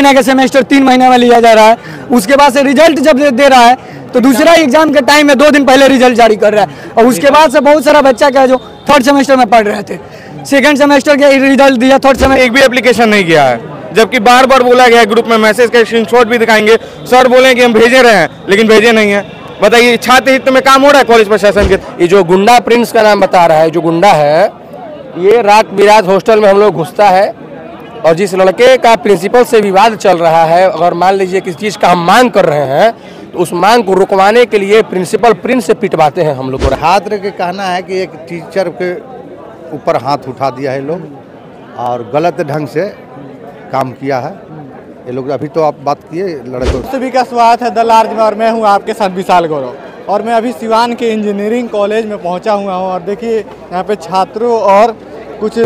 महीने का सेमेस्टर 3 महीने में लिया जा रहा है। उसके बाद से रिजल्ट जब दे रहा है तो दूसरा एग्जाम के टाइम में 2 दिन पहले रिजल्ट जारी कर रहा है। और उसके बाद से बहुत सारा बच्चा का जो 3rd सेमेस्टर में पढ़ रहे थे, 2nd सेमेस्टर के रिजल्ट दिया, 3rd सेमेस्टर एक भी एप्लीकेशन नहीं किया है, जबकि बार बार बोला गया है, ग्रुप में मैसेज का स्क्रीनशॉट भी दिखाएंगे, सर बोले कि हम भेजे रहे हैं लेकिन भेजे नहीं है। बताइए छात्र हित में काम हो रहा है कॉलेज प्रशासन के? ये जो गुंडा प्रिंस का नाम बता रहा है, जो गुंडा है, ये रात बिरात हॉस्टल में हम लोग घुसता है और जिस लड़के का प्रिंसिपल से विवाद चल रहा है, अगर मान लीजिए किसी चीज़ का हम मांग कर रहे हैं तो उस मांग को रुकवाने के लिए प्रिंसिपल प्रिंस से पिटवाते हैं हम लोग। छात्र के कहना है कि एक टीचर के ऊपर हाथ उठा दिया है लोग और गलत ढंग से काम किया है ये लोग। अभी तो आप बात किए लड़कों। सभी का स्वागत है द लार्ज में और मैं हूं आपके साथ विशाल गौरव। और मैं अभी सिवान के इंजीनियरिंग कॉलेज में पहुंचा हुआ हूं और देखिए यहां पे छात्रों और कुछ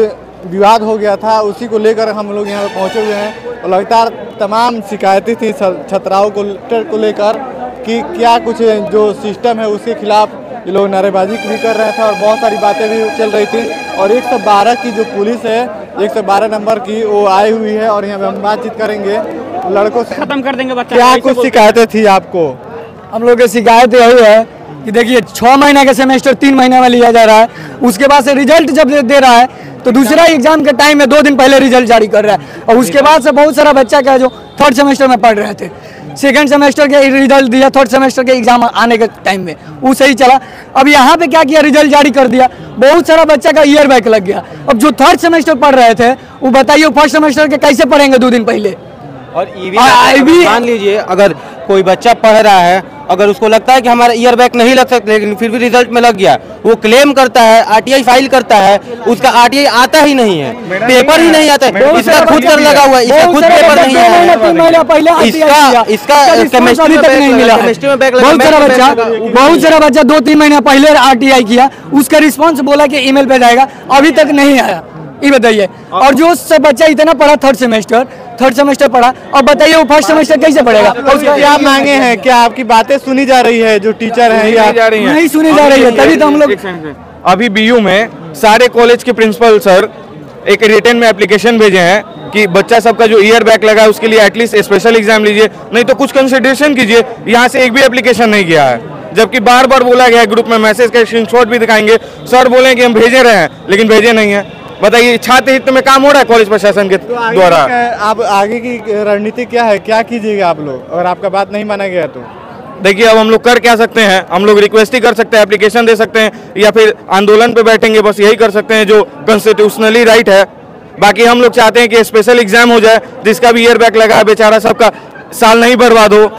विवाद हो गया था, उसी को लेकर हम लोग यहां पे पहुंचे हुए हैं। और लगातार तमाम शिकायतें थी छात्राओं को लेकर कि क्या कुछ जो सिस्टम है उसके खिलाफ ये लोग नारेबाजी भी कर रहे थे और बहुत सारी बातें भी चल रही थी। और 112 की जो पुलिस है, 112 नंबर की, वो आई हुई है और यहाँ पे हम बातचीत करेंगे लड़कों से। खत्म कर देंगे बच्चा। क्या कुछ शिकायतें थी आपको? हम लोग की शिकायत यही है कि देखिए 6 महीने का सेमेस्टर 3 महीने में लिया जा रहा है। उसके बाद से रिजल्ट जब दे रहा है तो दूसरा एग्जाम के टाइम में 2 दिन पहले रिजल्ट जारी कर रहा है। और उसके बाद से बहुत सारा बच्चा का जो 3rd सेमेस्टर में पढ़ रहे थे, 2nd सेमेस्टर के रिजल्ट दिया, 3rd सेमेस्टर के एग्जाम आने के टाइम में वो सही चला। अब यहाँ पे क्या किया, रिजल्ट जारी कर दिया, बहुत सारा बच्चा का ईयर बैक लग गया। अब जो 3rd सेमेस्टर पढ़ रहे थे वो बताइए 1st सेमेस्टर के कैसे पढ़ेंगे 2 दिन पहले। और मान लीजिए अगर कोई बच्चा पढ़ रहा है, अगर उसको लगता है कि हमारा ईयर बैक नहीं लग सकता लेकिन फिर भी रिजल्ट में लग गया, वो क्लेम करता है, आरटीआई फाइल करता है, उसका आरटीआई आता ही नहीं है, पेपर ही नहीं आता है, इसका खुद कर लगा हुआ है, इसका खुद पेपर नहीं है, इसका केमिस्ट्री तक नहीं मिला। बहुत सारा बच्चा 2-3 महीने पहले आरटीआई किया, उसका रिस्पॉन्स बोला कि ईमेल पे जाएगा, अभी तक नहीं आया। ये बताइए। और जो सब बच्चा इतना पढ़ा 3rd सेमेस्टर पढ़ा, अब बताइए वो 1st सेमेस्टर कैसे पढ़ेगा? क्या मांगे हैं? क्या आपकी बातें सुनी जा रही है? जो टीचर हैं या नहीं सुनी जा रही है, तभी तो हम लोग अभी बीयू में सारे कॉलेज के प्रिंसिपल सर एक रिटन में एप्लीकेशन भेजे हैं कि बच्चा सबका जो ईयर बैक लगा है उसके लिए एटलीस्ट स्पेशल एग्जाम लीजिए, नहीं तो कुछ कंसिडरेशन कीजिए। यहाँ से एक भी एप्लीकेशन नहीं किया है, जबकि बार बार बोला गया है, ग्रुप में मैसेज का स्क्रीनशॉट भी दिखाएंगे, सर बोले कि हम भेजे रहे हैं लेकिन भेजे नहीं है। बताइए छात्र हित में काम हो रहा है कॉलेज प्रशासन के द्वारा? आप आगे की रणनीति क्या है, क्या कीजिएगा आप लोग अगर आपका बात नहीं माना गया तो? देखिए अब हम लोग कर क्या सकते हैं, हम लोग रिक्वेस्ट ही कर सकते हैं, एप्लीकेशन दे सकते हैं या फिर आंदोलन पे बैठेंगे, बस यही कर सकते हैं जो कॉन्स्टिट्यूशनली राइट है। बाकी हम लोग चाहते हैं कि स्पेशल एग्जाम हो जाए, जिसका भी ईयर बैक लगा है बेचारा सबका साल नहीं बर्बाद हो,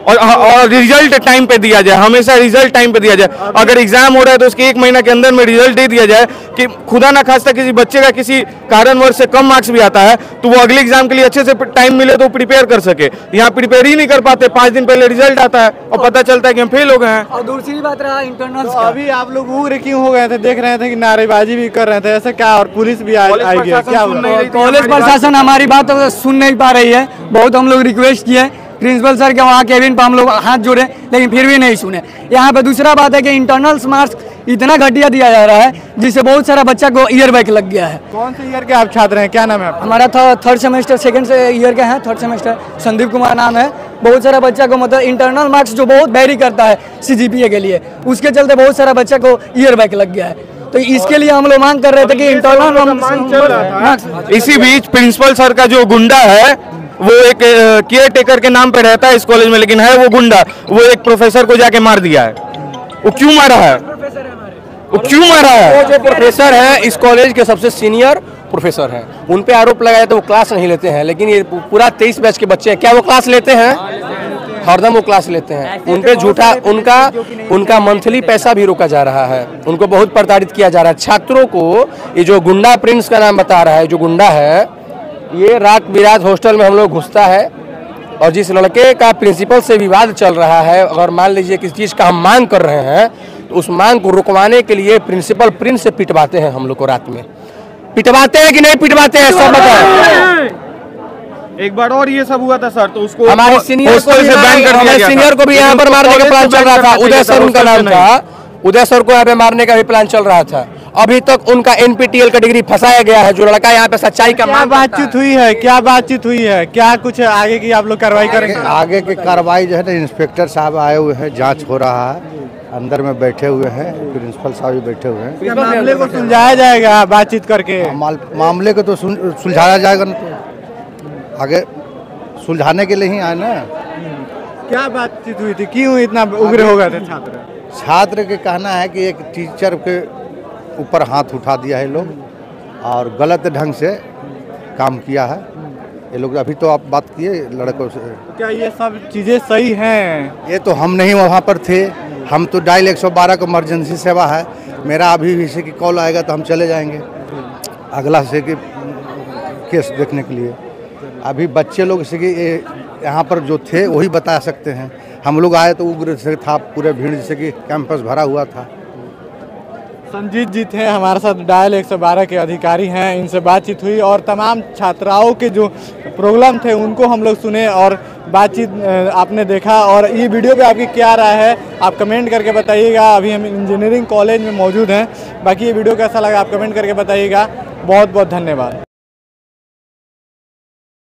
और रिजल्ट टाइम पे दिया जाए, हमेशा रिजल्ट टाइम पे दिया जाए। अगर एग्जाम हो रहा है तो उसके 1 महीना के अंदर में रिजल्ट दे दिया जाए कि खुदा ना खास्ता किसी बच्चे का किसी कारणवश से कम मार्क्स भी आता है तो वो अगले एग्जाम के लिए अच्छे से टाइम मिले तो प्रिपेयर कर सके। यहाँ प्रिपेयर ही नहीं कर पाते, 5 दिन पहले रिजल्ट आता है और पता चलता है कि हम फेल हो गए हैं। और दूसरी बात रहा इंटरनल, अभी आप लोग उग्र क्यों हो गए थे? देख रहे थे कि नारेबाजी भी कर रहे थे, ऐसा क्या? और पुलिस भी आई गया, क्या? कॉलेज प्रशासन हमारी बात सुन नहीं पा रही है। बहुत हम लोग रिक्वेस्ट किए प्रिंसिपल सर के वहाँ केबिन पर, हम लोग हाथ जोड़े लेकिन फिर भी नहीं सुने। यहाँ पे दूसरा बात है कि इंटरनल्स मार्क्स इतना घटिया दिया जा रहा है जिससे बहुत सारा बच्चा को ईयर बैक लग गया है। कौन से ईयर के आप छात्र हैं? क्या नाम है आपका? हमारा 3rd सेमेस्टर 2nd ईयर के हैं, 3rd सेमेस्टर संदीप कुमार नाम है। बहुत सारा बच्चा को मतलब इंटरनल मार्क्स जो बहुत वेरी करता है CGPA के लिए, उसके चलते बहुत सारा बच्चा को ईयर बैक लग गया है। तो इसके लिए हम लोग मांग कर रहे थे कि इंटरनल। इसी बीच प्रिंसिपल सर का जो गुंडा है वो एक केयर टेकर के नाम पे रहता है इस कॉलेज में, लेकिन है वो गुंडा, वो एक प्रोफेसर को जाके मार दिया है। वो क्यों मारा है? वो क्यों मारा है? वो जो प्रोफेसर है इस कॉलेज के सबसे सीनियर प्रोफेसर हैं, उन पे आरोप लगाया तो वो क्लास नहीं लेते हैं, लेकिन ये पूरा 23 बैच के बच्चे हैं, क्या वो क्लास लेते हैं? हरदम वो क्लास लेते हैं। उन पे झूठा उनका मंथली पैसा भी रोका जा रहा है, उनको बहुत प्रताड़ित किया जा रहा है। छात्रों को ये जो गुंडा प्रिंस का नाम बता रहा है, जो गुंडा है, ये रात बिरात हॉस्टल में हम लोग घुसता है और जिस लड़के का प्रिंसिपल से विवाद चल रहा है, अगर मान लीजिए किसी चीज़ का हम मांग कर रहे हैं तो उस मांग को रुकवाने के लिए प्रिंसिपल प्रिंस से पिटवाते हैं हम लोग को। रात में पिटवाते हैं कि नहीं पिटवाते हैं, सब बताएं। एक बार और ये सब हुआ था सर, तो उसको हमारे सीनियर को भी यहाँ पर मारने का प्लान चल रहा था। उदय सर उनका नाम था, उदय सर को यहाँ पे मारने का भी प्लान चल रहा था अभी तक उनका NPTEL का डिग्री फंसाया गया है। जो लड़का यहाँ पे सच्चाई का क्या बातचीत हुई है, क्या बातचीत हुई है, क्या कुछ आगे की आप लोग कार्रवाई करेंगे? आगे की कार्रवाई जो है ना, इंस्पेक्टर साहब आए हुए हैं, जांच हो रहा है, अंदर में बैठे हुए हैं, प्रिंसिपल साहब भी बैठे हुए हैं। मामले को सुलझाया जाएगा बातचीत करके? मामले को तो सुलझाया जाएगा ना, तो आगे सुलझाने के लिए ही आए ना। क्या बातचीत हुई थी, क्यों इतना उग्र हो गए थे छात्र? छात्र के कहना है कि एक टीचर के ऊपर हाथ उठा दिया है लोग और गलत ढंग से काम किया है ये लोग। अभी तो आप बात किए लड़कों से, क्या ये सब चीज़ें सही हैं? ये तो हम नहीं वहाँ पर थे, हम तो डायल 112 को इमरजेंसी सेवा है। मेरा अभी भी से कि कॉल आएगा तो हम चले जाएंगे अगला से कि केस देखने के लिए। अभी बच्चे लोग से कि यहाँ पर जो थे वही बता सकते हैं। हम लोग आए तो उग्र से था, पूरे भीड़ जैसे कि कैंपस भरा हुआ था। संजीत जी थे हमारे साथ, डायल 112 के अधिकारी हैं, इनसे बातचीत हुई और तमाम छात्राओं के जो प्रॉब्लम थे उनको हम लोग सुने और बातचीत आपने देखा। और ये वीडियो पे आपकी क्या राय है आप कमेंट करके बताइएगा। अभी हम इंजीनियरिंग कॉलेज में मौजूद हैं। बाकी ये वीडियो कैसा लगा आप कमेंट करके बताइएगा। बहुत बहुत धन्यवाद।